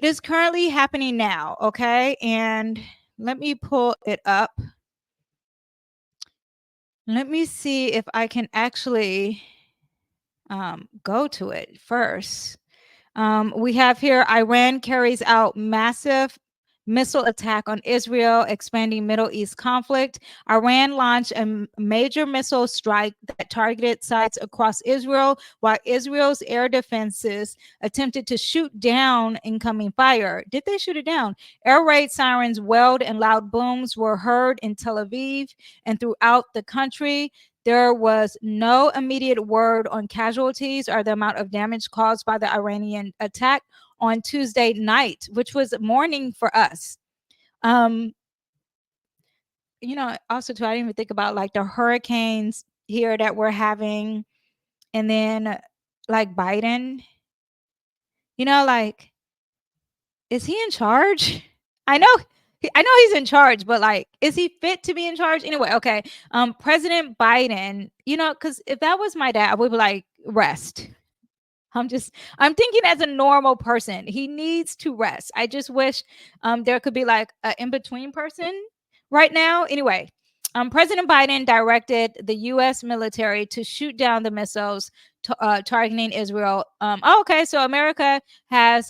is currently happening now, okay? And let me pull it up. Let me see if I can actually go to it first. We have here Iran carries out massive missile attack on Israel, expanding Middle East conflict. Iran launched a major missile strike that targeted sites across Israel, while Israel's air defenses attempted to shoot down incoming fire. Did they shoot it down? Air raid sirens wailed and loud booms were heard in Tel Aviv and throughout the country. There was no immediate word on casualties or the amount of damage caused by the Iranian attack on Tuesday night, which was morning for us. Also too, I didn't even think about like the hurricanes here that we're having, and then like Biden, like, is he in charge? I know he's in charge, but like, is he fit to be in charge? Anyway, okay. President Biden, because if that was my dad, I would be like, rest. I'm thinking as a normal person, he needs to rest. I just wish there could be like an in-between person right now. Anyway, President Biden directed the U.S. military to shoot down the missiles targeting Israel. Okay, so America has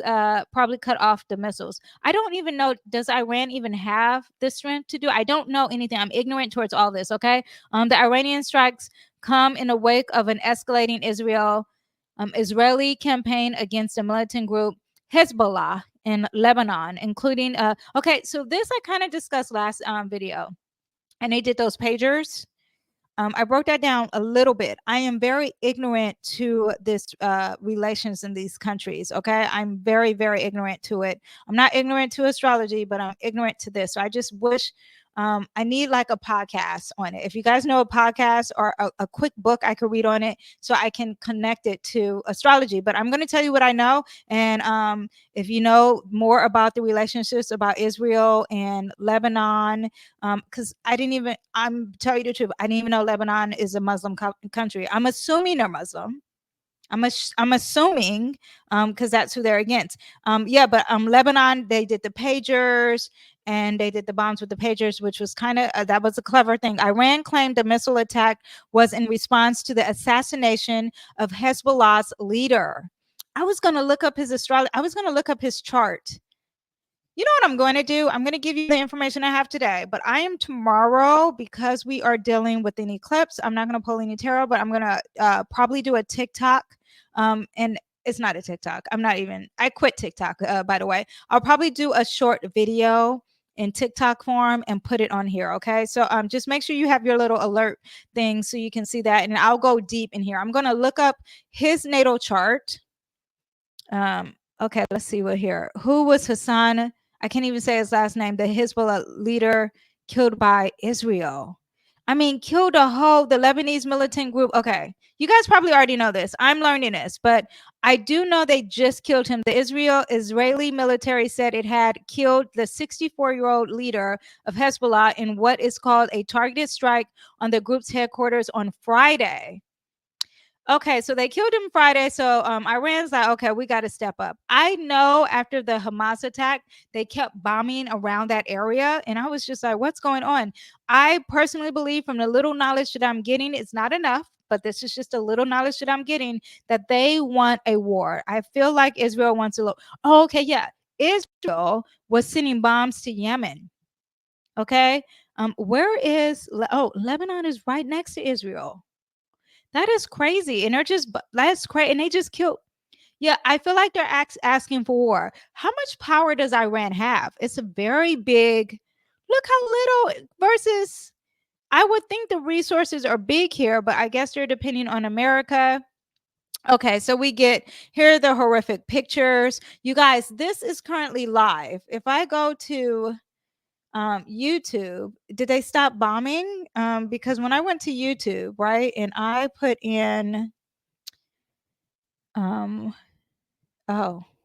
probably cut off the missiles. I don't even know, does Iran even have the strength to do? I don't know anything. I'm ignorant towards all this, okay? The Iranian strikes come in the wake of an escalating Israeli campaign against the militant group Hezbollah in Lebanon, including okay, so this I kind of discussed last video, and they did those pagers. I broke that down a little bit. I am very ignorant to this relations in these countries. Okay, I'm very, very ignorant to it. I'm not ignorant to astrology, but I'm ignorant to this. So I just wish I need like a podcast on it. If you guys know a podcast or a quick book I could read on it, so I can connect it to astrology. But I'm going to tell you what I know, and if you know more about the relationships about Israel and Lebanon, because I'm tell you the truth, I didn't even know Lebanon is a Muslim country. I'm assuming they're Muslim. I'm assuming because that's who they're against. But Lebanon, they did the pagers and they did the bombs with the pagers, which was kind of that was a clever thing. Iran claimed the missile attack was in response to the assassination of Hezbollah's leader. I was going to look up his astrology. I was going to look up his chart. You know what I'm going to do? I'm going to give you the information I have today, but I am tomorrow, because we are dealing with an eclipse. I'm not going to pull any tarot, but I'm going to probably do a TikTok. And it's not a TikTok. I quit TikTok, by the way. I'll probably do a short video in TikTok form and put it on here. Okay. So just make sure you have your little alert thing so you can see that. And I'll go deep in here. I'm going to look up his natal chart. Okay, let's see what here. Who was Hassan? I can't even say his last name. The Hezbollah leader killed by Israel. I mean, killed the Lebanese militant group. Okay, you guys probably already know this. I'm learning this, but I do know they just killed him. The Israeli military said it had killed the 64-year-old leader of Hezbollah in what is called a targeted strike on the group's headquarters on Friday. Okay, so they killed him Friday. So Iran's like, okay, we got to step up. I know after the Hamas attack, they kept bombing around that area. And I was just like, what's going on? I personally believe, from the little knowledge that I'm getting, it's not enough, but this is just a little knowledge that I'm getting, that they want a war. I feel like Israel wants a okay, yeah. Israel was sending bombs to Yemen. Okay. Where is, Lebanon is right next to Israel. That is crazy. And that's crazy. And they just killed. Yeah, I feel like they're asking for war. How much power does Iran have? It's a very big, look how little versus, I would think the resources are big here, but I guess they're depending on America. Okay, so here are the horrific pictures. You guys, this is currently live. If I go to YouTube, did they stop bombing? Because when I went to YouTube, right, and I put in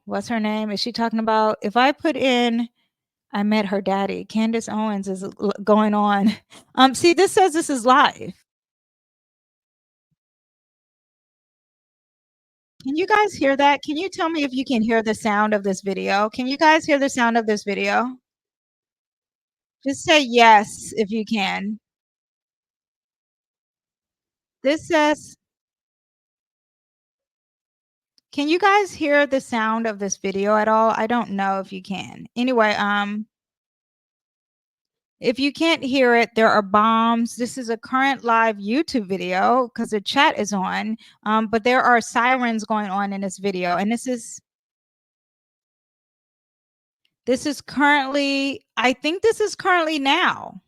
what's her name? Is she talking about, if I put in, I met her daddy, Candace Owens is going on. See, this says this is live. Can you guys hear that? Can you tell me if you can hear the sound of this video? Can you guys hear the sound of this video? Just say yes if you can. This says, can you guys hear the sound of this video at all? I don't know if you can. Anyway, if you can't hear it, there are bombs. This is a current live YouTube video because the chat is on. But there are sirens going on in this video, and this is currently, I think this is currently now.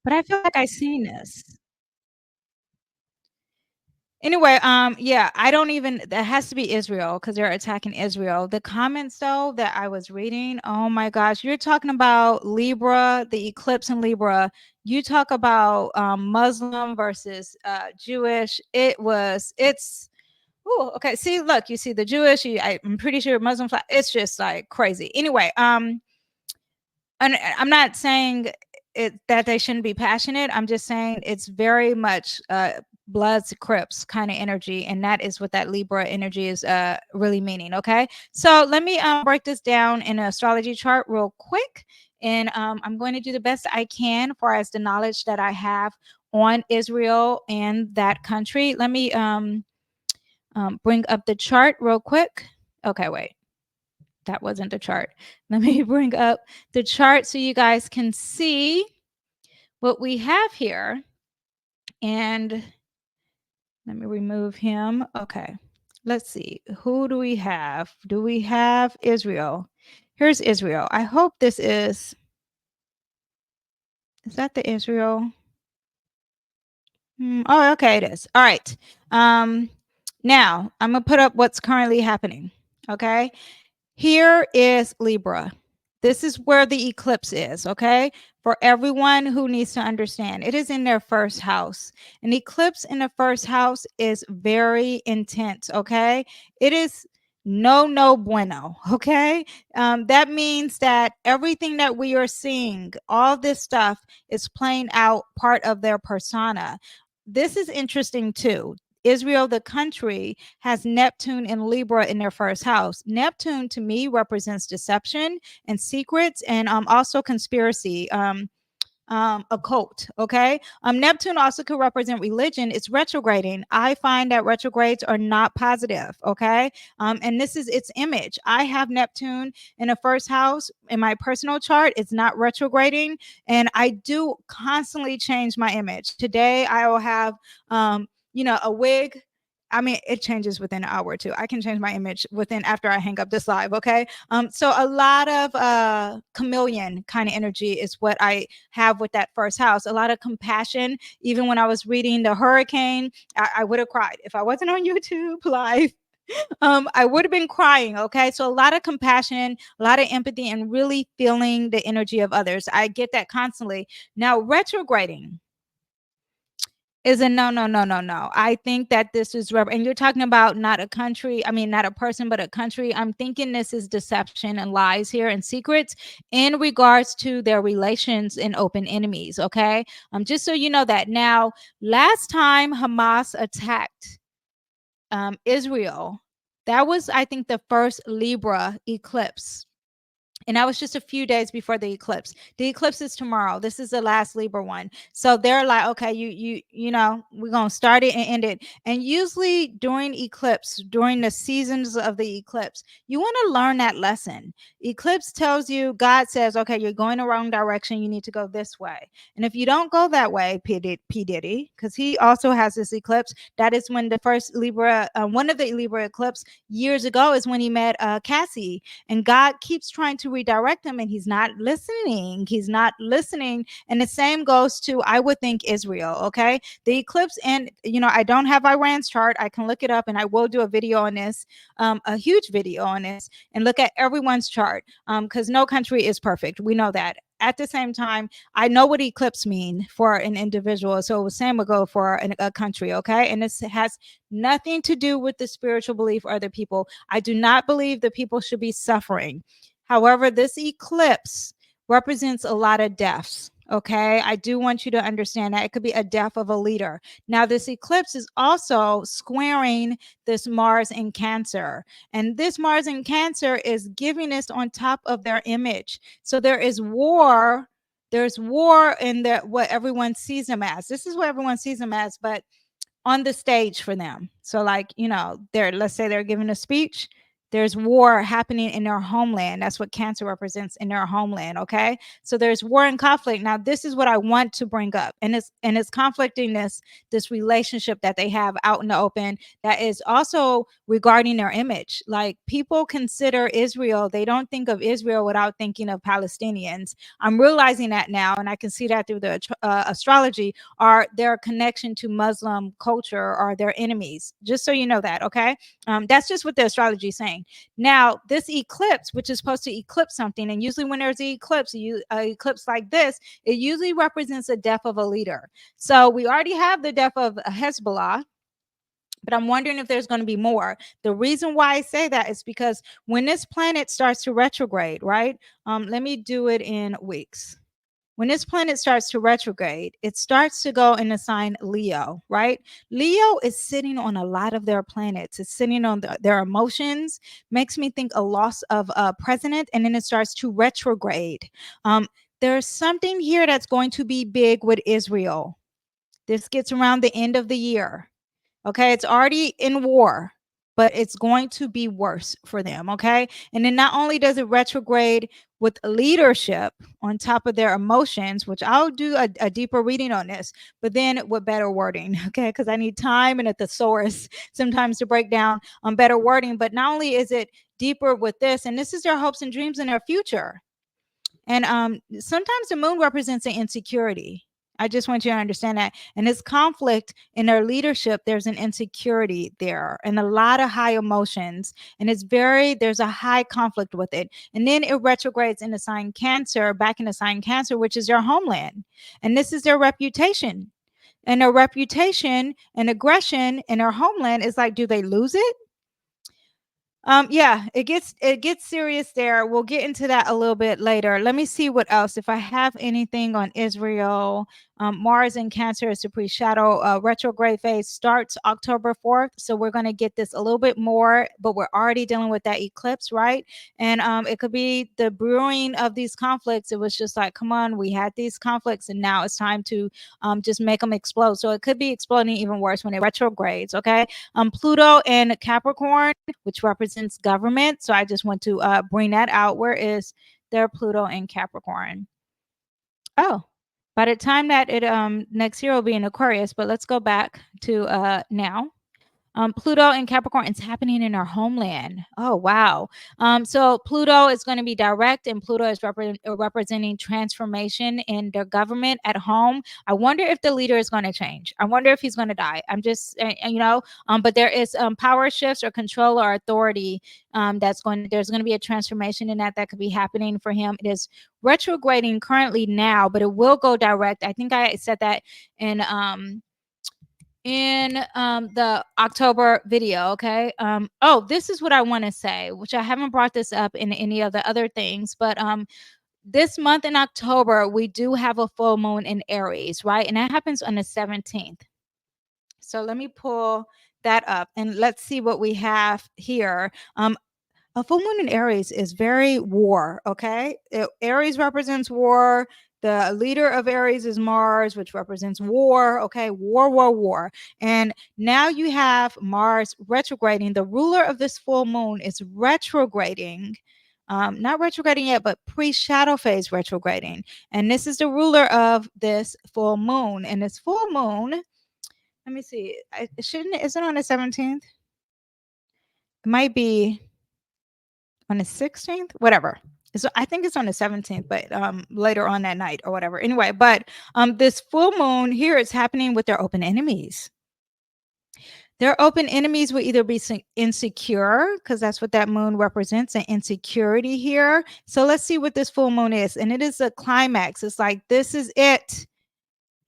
But I feel like I seen this. Anyway, yeah, I don't even, that has to be Israel because they're attacking Israel. The comments though that I was reading, oh my gosh, you're talking about Libra, the eclipse in Libra. You talk about Muslim versus Jewish. It's oh, okay. See, look, you see the Jewish, I'm pretty sure Muslim flag, it's just like crazy. Anyway, and I'm not saying that they shouldn't be passionate. I'm just saying it's very much Bloods Crips kind of energy, and that is what that Libra energy is really meaning. Okay, so let me break this down in an astrology chart real quick, and I'm going to do the best I can for as the knowledge that I have on Israel and that country. Let me bring up the chart real quick. Okay, wait. That wasn't the chart. Let me bring up the chart so you guys can see what we have here. And let me remove him. Okay. Let's see. Who do we have? Do we have Israel? Here's Israel. I hope this is that the Israel? Oh, okay, it is. All right. Now I'm gonna put up what's currently happening. Okay. Here is Libra. This is where the eclipse is, okay? For everyone who needs to understand, it is in their first house. An eclipse in the first house is very intense, okay? It is no bueno, okay? That means that everything that we are seeing, all this stuff is playing out part of their persona. This is interesting too. Israel, the country, has Neptune and Libra in their first house. Neptune, to me, represents deception and secrets, and also conspiracy. Occult. Okay. Neptune also could represent religion. It's retrograding. I find that retrogrades are not positive. Okay. And this is its image. I have Neptune in the first house in my personal chart. It's not retrograding, and I do constantly change my image. Today I will have a wig. I mean, it changes within an hour or two. I can change my image within after I hang up this live. Okay. So a lot of chameleon kind of energy is what I have with that first house. A lot of compassion. Even when I was reading the hurricane, I would have cried if I wasn't on YouTube live. I would have been crying. Okay. So a lot of compassion, a lot of empathy, and really feeling the energy of others. I get that constantly. Now, retrograding is a no, no, no, no, no. I think that this is and you're talking about not a country, I mean, not a person, but a country. I'm thinking this is deception and lies here and secrets in regards to their relations and open enemies. Okay. Just so you know that. Now, last time Hamas attacked Israel, that was, I think, the first Libra eclipse, and that was just a few days before the eclipse. The eclipse is tomorrow. This is the last Libra one. So they're like, okay, we're gonna start it and end it. And usually during eclipse, during the seasons of the eclipse, you want to learn that lesson. Eclipse tells you, God says, okay, you're going the wrong direction. You need to go this way. And if you don't go that way, P Diddy, because he also has this eclipse. That is when the first Libra, one of the Libra eclipse years ago, is when he met Cassie, and God keeps trying to redirect him, and he's not listening. He's not listening. And the same goes to, I would think, Israel. Okay. The eclipse, and I don't have Iran's chart. I can look it up, and I will do a video on this, a huge video on this, and look at everyone's chart. Because no country is perfect. We know that. At the same time, I know what eclipse mean for an individual. So the same would go for a country. Okay. And this has nothing to do with the spiritual belief or other people. I do not believe that people should be suffering. However, this eclipse represents a lot of deaths. Okay, I do want you to understand that it could be a death of a leader. Now, this eclipse is also squaring this Mars in Cancer, and this Mars in Cancer is giving us on top of their image. So there is war. There's war in the what everyone sees them as. This is what everyone sees them as, but on the stage for them. So like, they're, let's say they're giving a speech, there's war happening in their homeland. That's what Cancer represents, in their homeland. Okay, so there's war and conflict. Now this is what I want to bring up, and it's conflicting this relationship that they have out in the open, that is also regarding their image. Like, people consider Israel, they don't think of Israel without thinking of Palestinians. I'm realizing that now, and I can see that through the astrology, are their connection to Muslim culture, are their enemies. Just so you know that. Okay, that's just what the astrology is saying. Now, this eclipse, which is supposed to eclipse something, and usually when there's an eclipse, eclipse like this, it usually represents the death of a leader. So we already have the death of Hezbollah, but I'm wondering if there's going to be more. The reason why I say that is because when this planet starts to retrograde, right? Let me do it in weeks. When this planet starts to retrograde, it starts to go in the sign Leo, right? Leo is sitting on a lot of their planets. It's sitting on their emotions. Makes me think a loss of a president, and then it starts to retrograde. There's something here that's going to be big with Israel. This gets around the end of the year. Okay, it's already in war, but it's going to be worse for them. Okay, and then not only does it retrograde with leadership on top of their emotions, which I'll do a deeper reading on this, but then with better wording. Okay, because I need time and a thesaurus sometimes to break down on better wording. But not only is it deeper with this, and this is their hopes and dreams in their future. And sometimes the moon represents an insecurity. I just want you to understand that. And this conflict in their leadership, there's an insecurity there and a lot of high emotions. And there's a high conflict with it. And then it retrogrades in the sign Cancer, back in the sign Cancer, which is their homeland. And this is their reputation. And their reputation and aggression in their homeland is like, do they lose it? Yeah, it gets serious there. We'll get into that a little bit later. Let me see what else. If I have anything on Israel, Mars in Cancer is the pre-shadow retrograde phase starts October 4th. So we're going to get this a little bit more, but we're already dealing with that eclipse, right? And it could be the brewing of these conflicts. It was just like, come on, we had these conflicts, and now it's time to just make them explode. So it could be exploding even worse when it retrogrades. Okay. Pluto and Capricorn, which represents government. So I just want to bring that out. Where is their Pluto in Capricorn? Oh, by the time that it next year will be in Aquarius, but let's go back to now. Pluto in Capricorn, it's happening in our homeland. Oh, wow. So Pluto is going to be direct, and Pluto is representing transformation in their government at home. I wonder if the leader is going to change. I wonder if he's going to die. I'm just, but there is power shifts or control or authority there's going to be a transformation in that could be happening for him. It is retrograding currently now, but it will go direct. I think I said that in the October video. Okay. This is what I want to say, which I haven't brought this up in any of the other things, but this month in October, we do have a full moon in Aries, right? And that happens on the 17th. So let me pull that up and let's see what we have here. A full moon in Aries is very war. Okay. Aries represents war. The leader of Aries is Mars, which represents war. Okay. War, war, war. And now you have Mars retrograding. The ruler of this full moon is retrograding. Not retrograding yet, but pre-shadow phase retrograding. And this is the ruler of this full moon. And this full moon, let me see. Is it on the 17th? It might be on the 16th, whatever. So I think it's on the 17th, but later on that night or whatever. Anyway, but this full moon here is happening with their open enemies. Their open enemies will either be insecure, because that's what that moon represents, an insecurity here. So let's see what this full moon is. And it is a climax. It's like, this is it.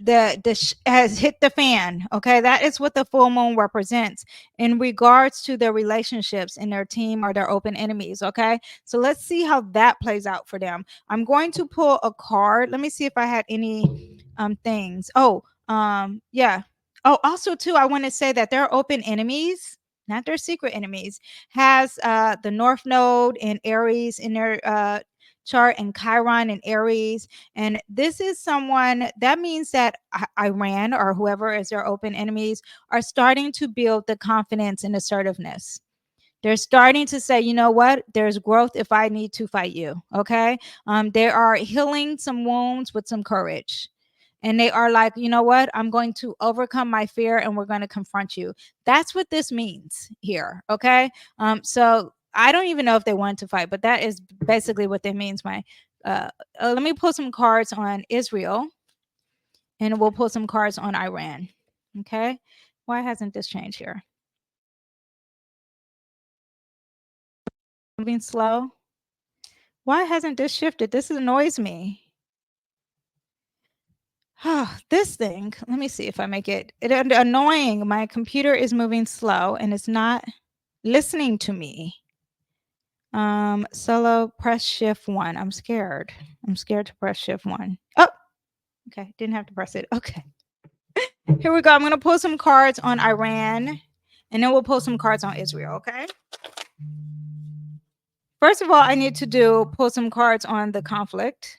has hit the fan. Okay, that is what the full moon represents in regards to their relationships in their team or their open enemies. Okay, so let's see how that plays out for them. I'm going to pull a card. Let me see if I had any things. Yeah. Oh, also too, I want to say that their open enemies, not their secret enemies, has the North Node and Aries in their chart, and Chiron and Aries. And this is someone that means that Iran or whoever is their open enemies are starting to build the confidence and assertiveness. They're starting to say, you know what, there's growth if I need to fight you. Okay. They are healing some wounds with some courage. And they are like, you know what, I'm going to overcome my fear and we're going to confront you. That's what this means here. Okay. So I don't even know if they want to fight, but that is basically what that means. Let me pull some cards on Israel, and we'll pull some cards on Iran. Okay. Why hasn't this changed here? Moving slow. Why hasn't this shifted? This annoys me. This thing, let me see if I make it annoying. My computer is moving slow and it's not listening to me. Solo, press shift 1. I'm scared. I'm scared to press shift 1. Oh, okay. Didn't have to press it. Okay. Here we go. I'm going to pull some cards on Iran, and then we'll pull some cards on Israel. Okay. First of all, I need to pull some cards on the conflict.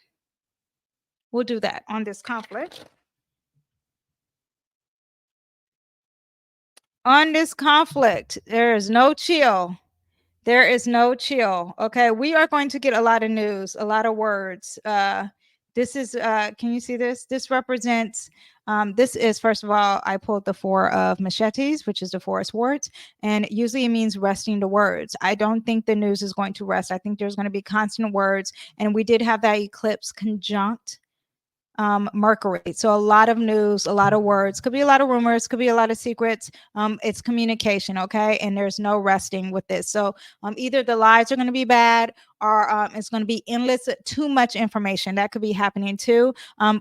We'll do that on this conflict. On this conflict, there is no chill. There is no chill. Okay, we are going to get a lot of news, a lot of words. This is, can you see this? This represents, this is, first of all, I pulled the 4 of machetes, which is the 4 of swords, and usually it means resting the words. I don't think the news is going to rest. I think there's going to be constant words, and we did have that eclipse conjunct Mercury. So a lot of news, a lot of words, could be a lot of rumors, could be a lot of secrets. It's communication, okay? And there's no resting with this. So either the lies are going to be bad, or it's going to be endless, too much information. That could be happening too.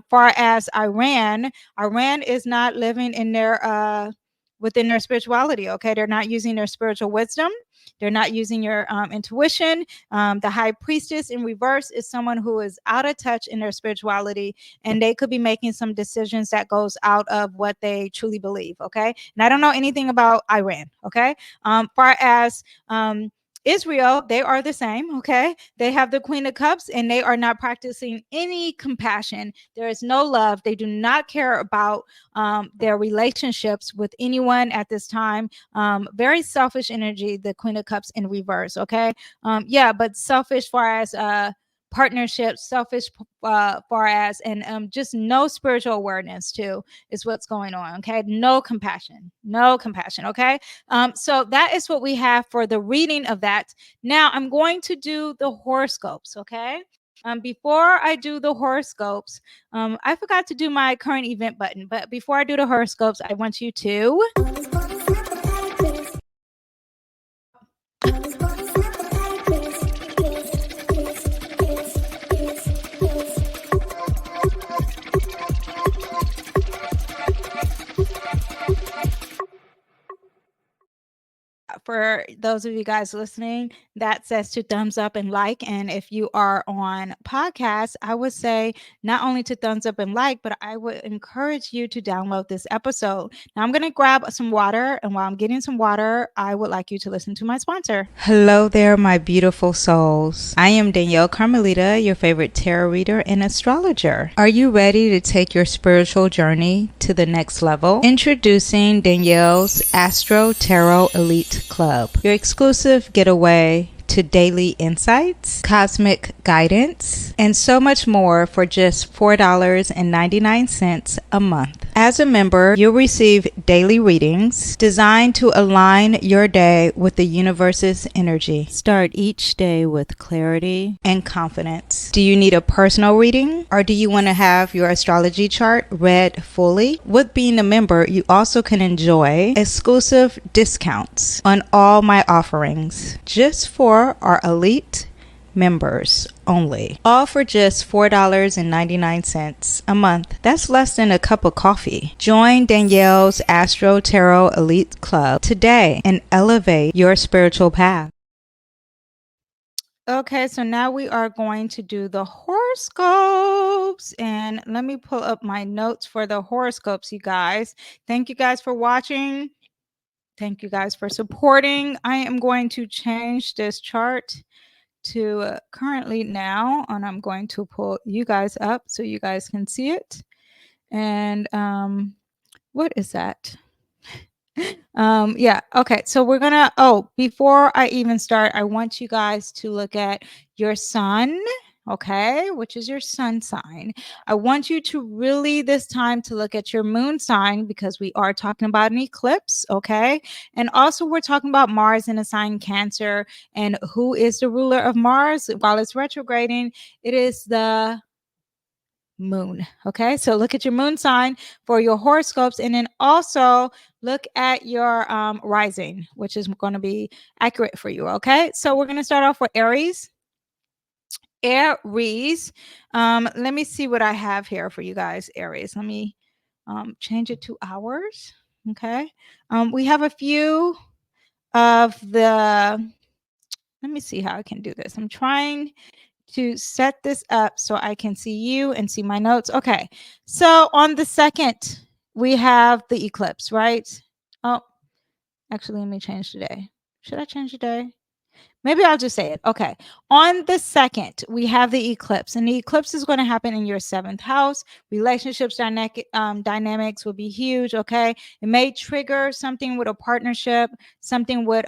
Far as Iran is not living in their within their spirituality. Okay, they're not using their spiritual wisdom. They're not using your intuition. The high priestess in reverse is someone who is out of touch in their spirituality, and they could be making some decisions that goes out of what they truly believe. Okay, and I don't know anything about Iran. Okay, far as Israel, they are the same. Okay, they have the Queen of Cups, and they are not practicing any compassion. There is no love. They do not care about their relationships with anyone at this time. Very selfish energy, the Queen of Cups in reverse. Okay, yeah, but selfish far as partnerships, selfish far as, and just no spiritual awareness too is what's going on. Okay, no compassion. Okay, so that is what we have for the reading of that. Now I'm going to do the horoscopes. Okay, before I do the horoscopes, I forgot to do my current event button, but before I do the horoscopes, I want you to for those of you guys listening, that says to thumbs up and like. And if you are on podcast, I would say not only to thumbs up and like, but I would encourage you to download this episode. Now I'm going to grab some water, and while I'm getting some water, I would like you to listen to my sponsor. Hello there, my beautiful souls. I am Danyell Carmelita, your favorite tarot reader and astrologer. Are you ready to take your spiritual journey to the next level? Introducing Danyell's Astro Tarot Elite Club, your exclusive getaway to daily insights, cosmic guidance, and so much more for just $4.99 a month. As a member, you'll receive daily readings designed to align your day with the universe's energy. Start each day with clarity and confidence. Do you need a personal reading, or do you want to have your astrology chart read fully? With being a member, you also can enjoy exclusive discounts on all my offerings just for our elite members only. All for just $4.99 a month. That's less than a cup of coffee. Join Danyell's Astro Tarot Elite Club today and elevate your spiritual path. Okay, so now we are going to do the horoscopes. And let me pull up my notes for the horoscopes, you guys. Thank you guys for watching. Thank you guys for supporting. I am going to change this chart to currently now, and I'm going to pull you guys up so you guys can see it. And what is that? Yeah, okay, so we're gonna, before I even start, I want you guys to look at your sun, okay, which is your sun sign. I want you to really this time to look at your moon sign, because we are talking about an eclipse, okay, and also we're talking about Mars in a sign Cancer. And who is the ruler of Mars while it's retrograding? It is the moon. Okay, so look at your moon sign for your horoscopes, and then also look at your rising, which is going to be accurate for you. Okay, so we're going to start off with Aries. Aries, let me see what I have here for you guys. Aries, let me change it to hours. Okay, we have a few of the, let me see how I can do this. I'm trying to set this up so I can see you and see my notes. Okay, so on the 2nd, we have the eclipse, right? Oh, actually, let me change the day. Should I change the day? Maybe I'll just say it. Okay. On the 2nd, we have the eclipse, and the eclipse is going to happen in your 7th house. Relationships dynamics will be huge. Okay. It may trigger something with a partnership, something with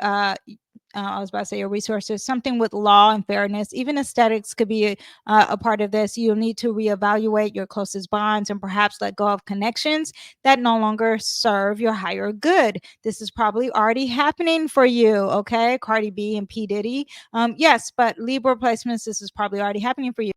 I was about to say your resources, something with law and fairness. Even aesthetics could be a part of this. You'll need to reevaluate your closest bonds and perhaps let go of connections that no longer serve your higher good. This is probably already happening for you, okay? Cardi B and P. Diddy. Yes, but Libra placements, this is probably already happening for you.